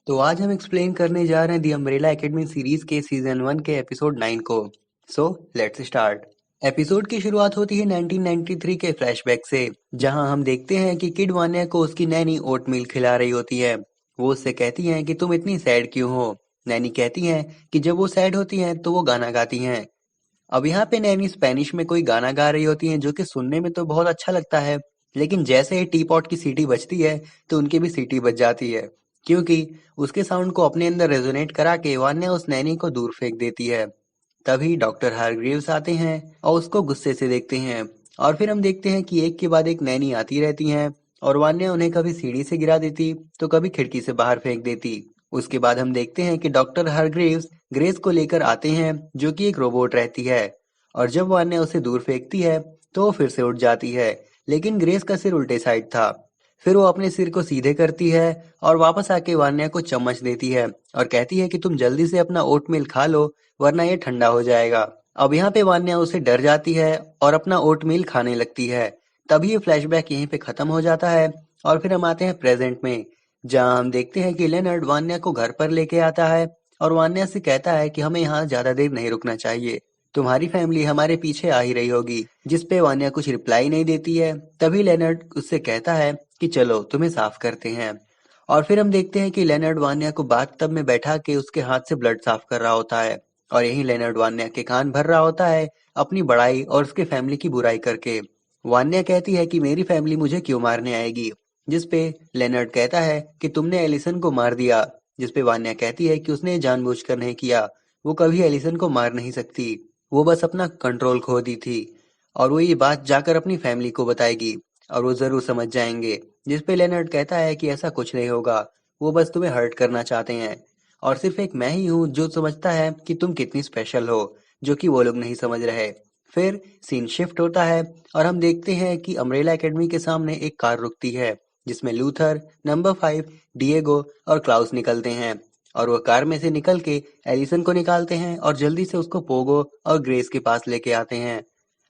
तो आज हम एक्सप्लेन करने जा रहे हैं दी अम्ब्रेला एकेडमी सीरीज के सीजन 1 के एपिसोड 9 को। So let's start. एपिसोड की शुरुआत होती है 1993 के फ्लैशबैक से, जहां हम देखते हैं कि किड वान्या को उसकी नैनी ओटमील खिला रही होती है। वो उससे कहती हैं कि तुम इतनी सैड क्यों हो। नैनी कहती हैं कि जब वो सैड होती हैं तो वो गाना गाती हैं। अब यहाँ पे नैनी स्पेनिश में कोई गाना गा रही होती हैं जो कि सुनने में तो बहुत अच्छा लगता है, लेकिन जैसे ही टी पॉट की सीटी बजती है तो उनकी भी सीटी बज जाती है, क्योंकि उसके साउंड को अपने अंदर रेजोनेट करा के वान्या उस नैनी को दूर फेंक देती है। तभी डॉक्टर हारग्रीव्स आते हैं और उसको गुस्से से देखते हैं। और फिर हम देखते हैं कि एक के बाद एक नैनी आती रहती हैं और वान्या उन्हें कभी सीढ़ी से गिरा देती तो कभी खिड़की से बाहर फेंक देती। उसके बाद हम देखते हैं कि डॉक्टर हारग्रीव्स ग्रेस को लेकर आते हैं, जो कि एक रोबोट रहती है। और जब वान्या उसे दूर फेंकती है तो वो फिर से उठ जाती है, लेकिन ग्रेस का सिर उल्टे साइड था। फिर वो अपने सिर को सीधे करती है और वापस आके वान्या को चम्मच देती है और कहती है कि तुम जल्दी से अपना ओटमील खा लो, वरना ये ठंडा हो जाएगा। अब यहाँ पे वान्या उसे डर जाती है और अपना ओटमील खाने लगती है। तभी ये फ्लैशबैक यहीं पे खत्म हो जाता है और फिर हम आते हैं प्रेजेंट में, जहाँ हम देखते हैं कि लेनर्ड वान्या को घर पर लेके आता है और वान्या से कहता है कि हमें यहाँ ज्यादा देर नहीं रुकना चाहिए, तुम्हारी फैमिली हमारे पीछे आ ही रही होगी। जिस पे वान्या कुछ रिप्लाई नहीं देती है। तभी लेनर्ड उससे कहता है कि चलो तुम्हें साफ करते हैं। और फिर हम देखते हैं कि लेनर्ड वान्या को बाथटब में बैठा के उसके हाथ से ब्लड साफ कर रहा होता है और यही लेनर्ड वान्या के कान भर रहा होता है अपनी बड़ाई और उसके फैमिली की बुराई करके। वान्या कहती है कि मेरी फैमिली मुझे क्यों मारने आएगी, जिस पे लेनर्ड कहता है कि तुमने एलिसन को मार दिया। जिस पे वान्या कहती है कि उसने जानबूझकर नहीं किया, वो कभी एलिसन को मार नहीं सकती, वो बस अपना कंट्रोल खो दी थी और वो ये बात जाकर अपनी फैमिली को बताएगी और वो जरूर समझ जाएंगे। जिस पे लेनर्ड कहता है कि ऐसा कुछ नहीं होगा, वो बस तुम्हें हर्ट करना चाहते हैं और सिर्फ एक मैं ही हूँ जो समझता है कि तुम कितनी स्पेशल हो, जो कि वो लोग नहीं समझ रहे। फिर सीन शिफ्ट होता है और हम देखते हैं कि अम्ब्रेला एकेडमी के सामने एक कार रुकती है, जिसमें लूथर, नंबर 5, डिएगो और क्लाउस निकलते हैं। और वो कार में से निकल के एलिसन को निकालते हैं और जल्दी से उसको पोगो और ग्रेस के पास लेके आते हैं।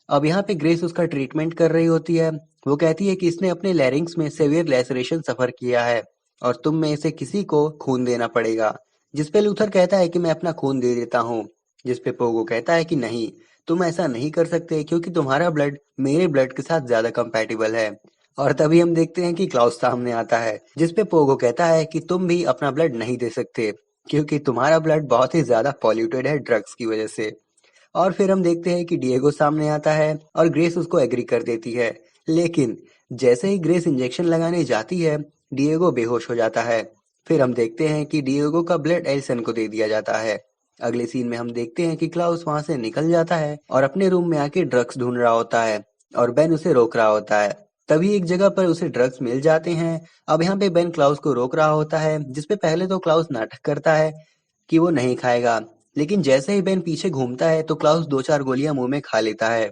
अब यहाँ पे ग्रेस उसका ट्रीटमेंट कर रही होती है। वो कहती है कि इसने अपने लैरिंक्स में सेवियर लैसरेशन सफर किया है और तुम में से किसी को खून देना पड़ेगा। जिस पे लूथर कहता है कि मैं अपना खून दे देता हूँ। जिस पे पोगो कहता है कि नहीं, तुम ऐसा नहीं कर सकते क्योंकि तुम्हारा ब्लड मेरे ब्लड के साथ ज्यादा कंपैटिबल है। और तभी हम देखते हैं कि क्लाउस सामने आता है, जिस पे पोगो कहता है कि तुम भी अपना ब्लड नहीं दे सकते क्योंकि तुम्हारा ब्लड बहुत ही ज्यादा पॉल्यूटेड है ड्रग्स की वजह से। और फिर हम देखते हैं कि डिएगो सामने आता है और ग्रेस उसको एग्री कर देती है, लेकिन जैसे ही ग्रेस इंजेक्शन लगाने जाती है डिएगो बेहोश हो जाता है। फिर हम देखते हैं कि डिएगो का ब्लड एल्सन को दे दिया जाता है। अगले सीन में हम देखते हैं कि क्लाउस वहां से निकल जाता है और अपने रूम में आके ड्रग्स ढूंढ रहा होता है और बेन उसे रोक रहा होता है। तभी एक जगह पर उसे ड्रग्स मिल जाते हैं। अब यहाँ पे बेन क्लाउस को रोक रहा होता है, जिसपे पहले तो क्लाउस नाटक करता है कि वो नहीं खाएगा, लेकिन जैसे ही बेन पीछे घूमता है तो क्लाउस दो चार गोलियां मुंह में खा लेता है।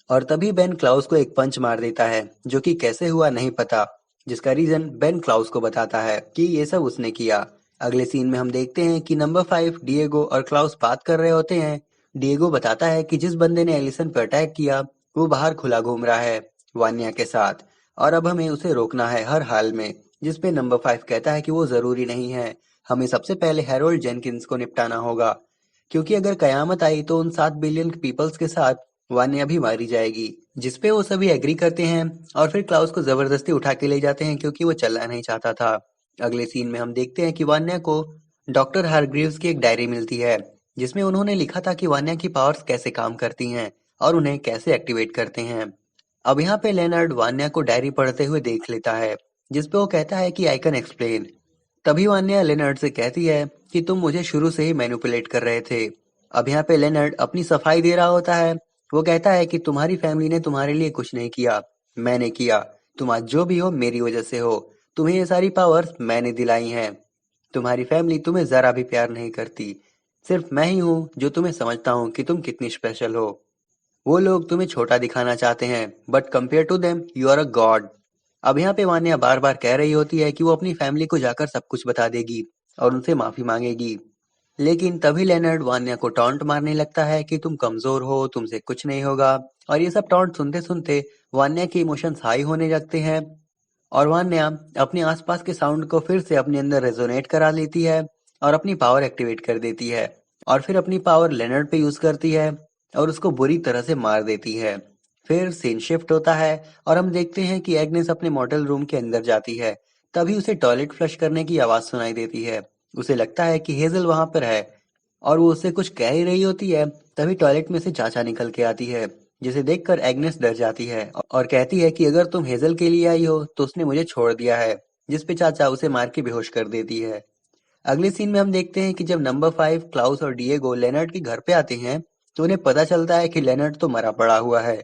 और तभी बेन क्लाउस को एक पंच मार देता है, जो कि कैसे हुआ नहीं पता, जिसका रीजन बेन क्लाउस को बताता है कि ये सब उसने किया। अगले सीन में हम देखते हैं कि नंबर 5 डिएगो और क्लाउस बात कर रहे होते हैं। डिएगो बताता है कि जिस बंदे ने एलिसन पर अटैक किया वो बाहर खुला घूम रहा है वान्या के साथ, और अब हमें उसे रोकना है हर हाल में। जिस पे नंबर 5 कहता है कि वो जरूरी नहीं है, हमें सबसे पहले हैरोल्ड जेनकिंस को निपटाना होगा, क्योंकि अगर कयामत आई तो उन 7 बिलियन पीपल्स के साथ वान्या भी मारी जाएगी। जिस पे वो सभी एग्री करते हैं और फिर क्लाउस को जबरदस्ती उठा के ले जाते हैं क्योंकि वो चलना नहीं चाहता था। अगले सीन में हम देखते हैं कि वान्या को डॉक्टर हारग्रीव्स की एक डायरी मिलती है, जिसमें उन्होंने लिखा था कि वान्या की पावर्स कैसे काम करती हैं और उन्हें कैसे एक्टिवेट करते हैं। अब यहाँ पे लेनर्ड वान्या को डायरी पढ़ते हुए देख लेता है, जिस पे वो कहता है कि आई कैन एक्सप्लेन। तभी वान्या लेनर्ड से कहती है कि तुम मुझे शुरू से ही मैनिपुलेट कर रहे थे। अब यहाँ पे लेनर्ड अपनी सफाई दे रहा होता है। वो कहता है कि तुम्हारी फैमिली ने तुम्हारे लिए कुछ नहीं किया, मैंने किया। तुम आज जो भी हो मेरी वजह से हो। तुम्हें ये सारी पावर्स मैंने दिलाई हैं। तुम्हारी फैमिली तुम्हें जरा भी प्यार नहीं करती। सिर्फ मैं ही हूँ जो तुम्हें समझता हूँ कि तुम कितनी स्पेशल हो। वो लोग तुम्हें छोटा दिखाना चाहते हैं, but compare to them you are a god. अब यहाँ पे वान्या बार बार कह रही होती है कि वो अपनी फैमिली को जाकर सब कुछ बता देगी और उनसे माफी मांगेगी, लेकिन तभी लेनर्ड वान्या को टॉन्ट मारने लगता है कि तुम कमजोर हो, तुमसे कुछ नहीं होगा। और ये सब टॉन्ट सुनते सुनते वान्या के इमोशंस हाई होने लगते हैं और वान्या अपने आसपास के साउंड को फिर से अपने अंदर रेजोनेट करा लेती है और अपनी पावर एक्टिवेट कर देती है और फिर अपनी पावर लेनर्ड पे यूज करती है और उसको बुरी तरह से मार देती है। फिर सीन शिफ्ट होता है और हम देखते हैं कि एग्नेस अपने मॉडल रूम के अंदर जाती है। तभी उसे टॉयलेट फ्लश करने की आवाज सुनाई देती है। उसे लगता है कि हेजल वहां पर है और वो उससे कुछ कह ही रही होती है। तभी टॉयलेट में से चाचा निकल के आती है, जिसे देखकर एग्नेस डर जाती है और कहती है कि अगर तुम हेजल के लिए आई हो तो उसने मुझे छोड़ दिया है। जिस पे चाचा उसे मार के बेहोश कर देती है। अगले सीन में हम देखते हैं कि जब नंबर 5 क्लाउस और डिएगो लेनर्ड के घर पे आते हैं तो उन्हें पता चलता है कि लेनर्ड तो मरा पड़ा हुआ है।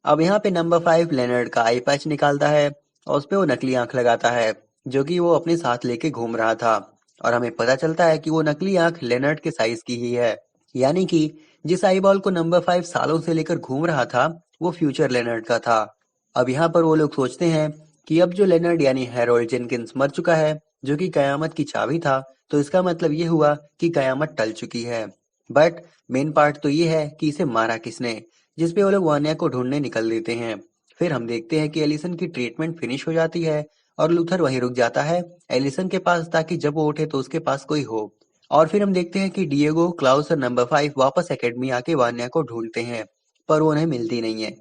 अब यहाँ पे नंबर 5 लेनर्ड का आई पैच निकालता है और उस पे वो नकली आंख लगाता है जो कि वो अपने साथ लेके घूम रहा था। और हमें पता चलता है कि वो नकली आंख लेनर्ड के साइज की ही है, यानी कि जिस आई बॉल को नंबर 5 सालों से लेकर घूम रहा था वो फ्यूचर लेनर्ड का था। अब यहाँ पर वो लोग सोचते हैं कि अब जो लेनर्ड यानी हैरोल्ड जेनकिंस मर चुका है, जो कि कयामत की चाबी था, तो इसका मतलब ये हुआ कि कयामत टल चुकी है। बट मेन पार्ट तो ये है कि इसे मारा किसने, जिस पे वो लोग वान्या को ढूंढने निकल देते हैं। फिर हम देखते हैं कि एलिसन की ट्रीटमेंट फिनिश हो जाती है और लूथर वहीं रुक जाता है एलिसन के पास, ताकि जब वो उठे तो उसके पास कोई हो। और फिर हम देखते हैं कि डिएगो, क्लाउस और नंबर 5 वापस एकेडमी आके वान्या को ढूंढते हैं, पर वो उन्हें मिलती नहीं है।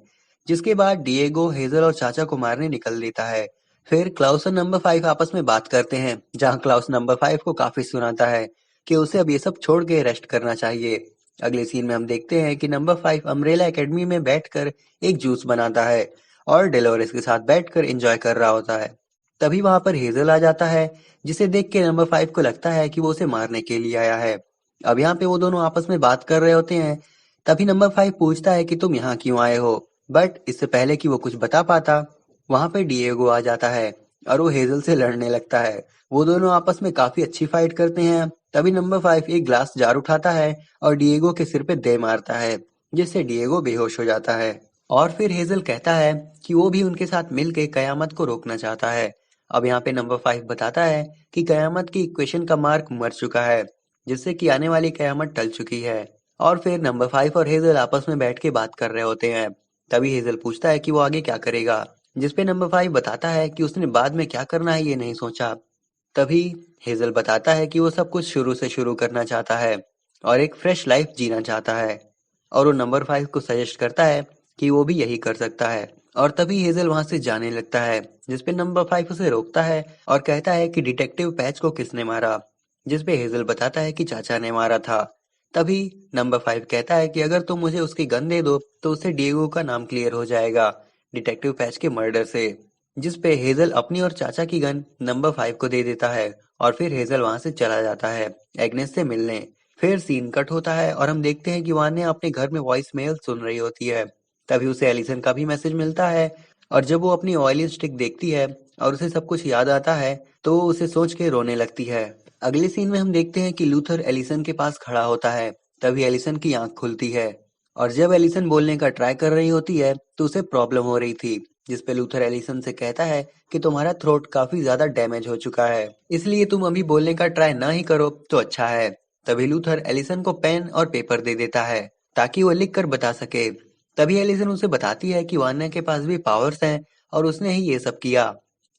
जिसके बाद डिएगो हेजल और चाचा को मारने निकल देता है। फिर क्लाउस और नंबर 5 आपस में बात करते हैं, जहां क्लाउस नंबर 5 को काफी सुनाता है कि उसे अब ये सब छोड़ के रेस्ट करना चाहिए। अगले सीन में हम देखते हैं कि नंबर 5 अम्ब्रेला एकेडमी में बैठकर एक जूस बनाता है और डेलोरेस के साथ बैठकर एंजॉय कर रहा होता है। तभी वहां पर हेजल आ जाता है, जिसे देख के नंबर 5 को लगता है कि वो उसे मारने के लिए आया है। अब यहाँ पे वो दोनों आपस में बात कर रहे होते हैं। तभी नंबर 5 पूछता है कि तुम यहाँ क्यों आए हो, बट इससे पहले कि वो कुछ बता पाता, वहां पे डिएगो आ जाता है और वो हेजल से लड़ने लगता है। वो दोनों आपस में काफी अच्छी फाइट करते हैं। तभी नंबर 5 एक ग्लास जार उठाता है और डिएगो के सिर पे दे मारता है, जिससे डिएगो बेहोश हो जाता है। और फिर हेजल कहता है कि वो भी उनके साथ मिलके कयामत को रोकना चाहता है। अब यहाँ पे नंबर 5 बताता है कि कयामत की इक्वेशन का मार्क मर चुका है, जिससे कि आने वाली कयामत टल चुकी है। और फिर नंबर 5 और हेजल आपस में बैठ के बात कर रहे होते हैं। तभी हेजल पूछता है कि वो आगे क्या करेगा, जिस पे नंबर 5 बताता है कि उसने बाद में क्या करना है ये नहीं सोचा। तभी हेजल बताता है कि वो सब कुछ शुरू से शुरू करना चाहता है और एक फ्रेश लाइफ जीना चाहता है। और वो नंबर 5 को सजेस्ट करता है कि वो भी यही कर सकता है। और तभी हेजल वहां से जाने लगता है, जिसपे नंबर 5 उसे रोकता है और कहता है कि डिटेक्टिव पैच को किसने मारा, जिसपे हेजल बताता है कि चाचा ने मारा था। तभी नंबर 5 कहता है कि अगर तुम मुझे उसकी गन दे दो तो उससे डिएगो का नाम क्लियर हो जाएगा डिटेक्टिव पैच के मर्डर से। जिस पे हेजल अपनी और चाचा की गन नंबर 5 को दे देता है और फिर हेजल वहां से चला जाता है एग्नेस से मिलने। फिर सीन कट होता है और हम देखते हैं कि वान्या अपने घर में वॉइस मेल सुन रही होती है। तभी उसे एलिसन का भी मैसेज मिलता है और जब वो अपनी ऑयली स्टिक देखती है और उसे सब कुछ याद आता है तो वो उसे सोच के रोने लगती है। अगले सीन में हम देखते हैं कि लूथर एलिसन के पास खड़ा होता है। तभी एलिसन की आंख खुलती है और जब एलिसन बोलने का ट्राई कर रही होती है तो उसे प्रॉब्लम हो रही थी, जिस पे लूथर एलिसन से कहता है कि तुम्हारा थ्रोट काफी ज्यादा डैमेज हो चुका है, इसलिए तुम अभी बोलने का ट्राई ना ही करो तो अच्छा है। तभी लूथर एलिसन को पेन और पेपर दे देता है ताकि वो लिख कर बता सके। तभी एलिसन उसे बताती है कि वान्या के पास भी पावर्स हैं और उसने ही ये सब किया।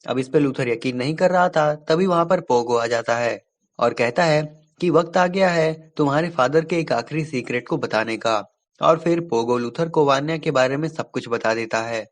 अब इस पे लूथर यकीन नहीं कर रहा था। तभी वहां पर पोगो आ जाता है और कहता है कि वक्त आ गया है तुम्हारे फादर के एक आखिरी सीक्रेट को बताने का। और फिर पोगो लूथर को वान्या के बारे में सब कुछ बता देता है।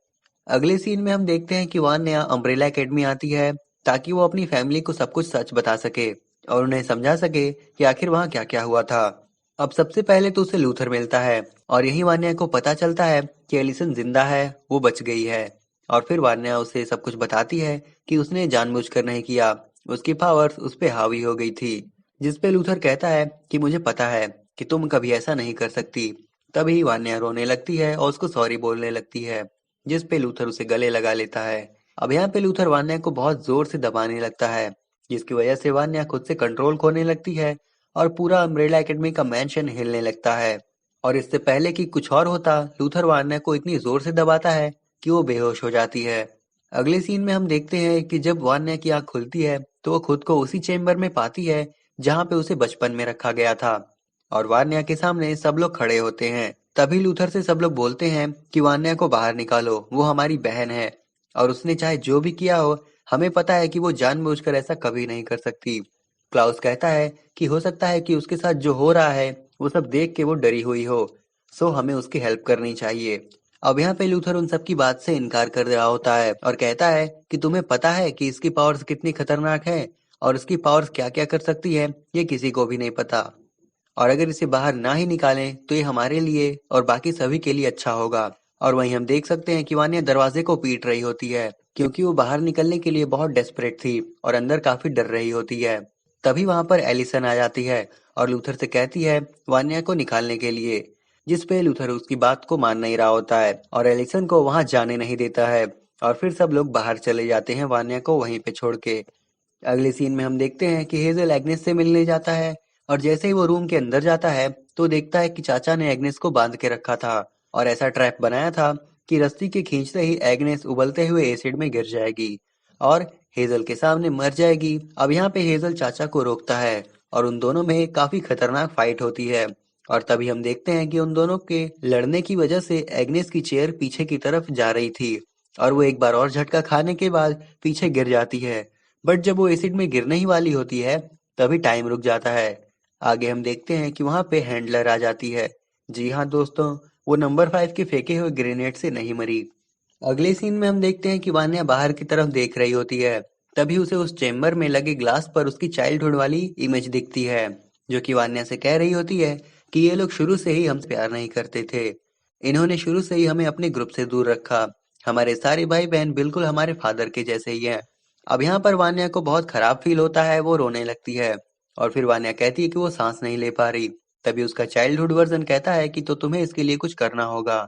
अगले सीन में हम देखते हैं कि वान्या अम्ब्रेला एकेडमी आती है ताकि वो अपनी फैमिली को सब कुछ सच बता सके और उन्हें समझा सके कि आखिर वहाँ क्या क्या हुआ था। अब सबसे पहले तो उसे लूथर मिलता है और यही वान्या को पता चलता है कि एलिसन जिंदा है, वो बच गई है। और फिर वान्या उसे सब कुछ बताती है कि उसने जानबूझकर नहीं किया, उसकी पावर्स उस पे हावी हो गई थी। जिस पे लूथर कहता है कि मुझे पता है कि तुम कभी ऐसा नहीं कर सकती। तभी वान्या रोने लगती है और उसको सॉरी बोलने लगती है, जिस पे लूथर उसे गले लगा लेता है। अब यहाँ पे लूथर वान्या को बहुत जोर से दबाने लगता है, जिसकी वजह से वान्या खुद से कंट्रोल खोने लगती है और पूरा अम्ब्रेला एकेडमी का मैंशन हिलने लगता है। और इससे पहले कि कुछ और होता, लूथर वान्या को इतनी जोर से दबाता है कि वो बेहोश हो जाती है। अगले सीन में हम देखते हैं कि जब वान्या की आंख खुलती है तो वो खुद को उसी चेम्बर में पाती है जहाँ पे उसे बचपन में रखा गया था। और वान्या के सामने सब लोग खड़े होते हैं। तभी लूथर से सब लोग बोलते हैं कि वान्या को बाहर निकालो, वो हमारी बहन है। और उसने चाहे जो भी किया हो, हमें पता है कि वो जानबूझकर ऐसा कभी नहीं कर सकती। क्लाउस कहता है कि हो सकता है कि उसके साथ जो हो रहा है वो सब देख के वो डरी हुई हो, सो हमें उसकी हेल्प करनी चाहिए। अब यहाँ पे लूथर उन सब की बात से इनकार कर रहा होता है और कहता है कि तुम्हें पता है कि इसकी पावर्स कितनी खतरनाक है और उसकी पावर्स क्या क्या कर सकती है, ये किसी को भी नहीं पता। और अगर इसे बाहर ना ही निकालें तो ये हमारे लिए और बाकी सभी के लिए अच्छा होगा। और वहीं हम देख सकते हैं कि वान्या दरवाजे को पीट रही होती है क्योंकि वो बाहर निकलने के लिए बहुत डेस्परेट थी और अंदर काफी डर रही होती है। तभी वहां पर एलिसन आ जाती है और लूथर से कहती है वान्या को निकालने के लिए, जिस पे लूथर उसकी बात को मान नहीं रहा होता है और एलिसन को वहां जाने नहीं देता है। और फिर सब लोग बाहर चले जाते हैं वान्या को वहीं पे छोड़ के। अगले सीन में हम देखते हैं कि हेजल एग्नेस से मिलने जाता है और जैसे ही वो रूम के अंदर जाता है तो देखता है कि चाचा ने एग्नेस को बांध के रखा था और ऐसा ट्रैप बनाया था कि रस्सी के खींचते ही एग्नेस उबलते हुए एसिड में गिर जाएगी और हेजल के सामने मर जाएगी। अब यहाँ पे हेजल चाचा को रोकता है और उन दोनों में काफी खतरनाक फाइट होती है। और तभी हम देखते हैं कि उन दोनों के लड़ने की वजह से एग्नेस की चेयर पीछे की तरफ जा रही थी और वो एक बार और झटका खाने के बाद पीछे गिर जाती है। बट जब वो एसिड में गिरने ही वाली होती है तभी टाइम रुक जाता है। आगे हम देखते हैं कि वहां पे हैंडलर आ जाती है। जी हाँ दोस्तों, वो नंबर 5 के फेंके हुए ग्रेनेड से नहीं मरी। अगले सीन में हम देखते हैं कि वान्या बाहर की तरफ देख रही होती है। तभी उसे उस चेम्बर में लगे ग्लास पर उसकी चाइल्डहुड वाली इमेज दिखती है, जो कि वान्या से कह रही होती है कि ये लोग शुरू से ही हमसे प्यार नहीं करते थे। इन्होंने शुरू से ही हमें अपने ग्रुप से दूर रखा। हमारे सारे भाई बहन बिल्कुल हमारे फादर के जैसे ही हैं। अब यहाँ पर वान्या को बहुत खराब फील होता है, वो रोने लगती है और फिर वान्या कहती है कि वो सांस नहीं ले पा रही। तभी उसका चाइल्डहुड वर्जन कहता है कि तो तुम्हें इसके लिए कुछ करना होगा,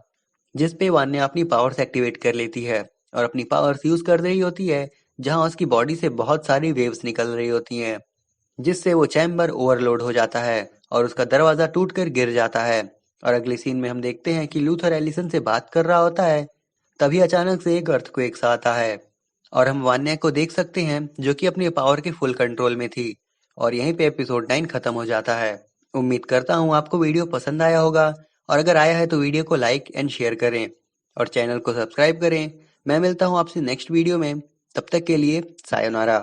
जिस पे वान्या अपनी पावर्स एक्टिवेट कर लेती है और अपनी पावर्स यूज कर रही होती है जहां उसकी बॉडी से बहुत सारी वेव्स निकल रही होती हैं, जिससे वो चैम्बर ओवरलोड हो जाता है और उसका दरवाजा टूट कर गिर जाता है। और अगले सीन में हम देखते हैं कि लूथर एलिसन से बात कर रहा होता है। तभी अचानक से एक अर्थक्वेक सा आता है और हम वान्या को देख सकते हैं जो कि अपनी पावर के फुल कंट्रोल में थी। और यहीं पे एपिसोड 9 खत्म हो जाता है। उम्मीद करता हूँ आपको वीडियो पसंद आया होगा और अगर आया है तो वीडियो को लाइक एंड शेयर करें और चैनल को सब्सक्राइब करें। मैं मिलता हूँ आपसे नेक्स्ट वीडियो में, तब तक के लिए सायोनारा।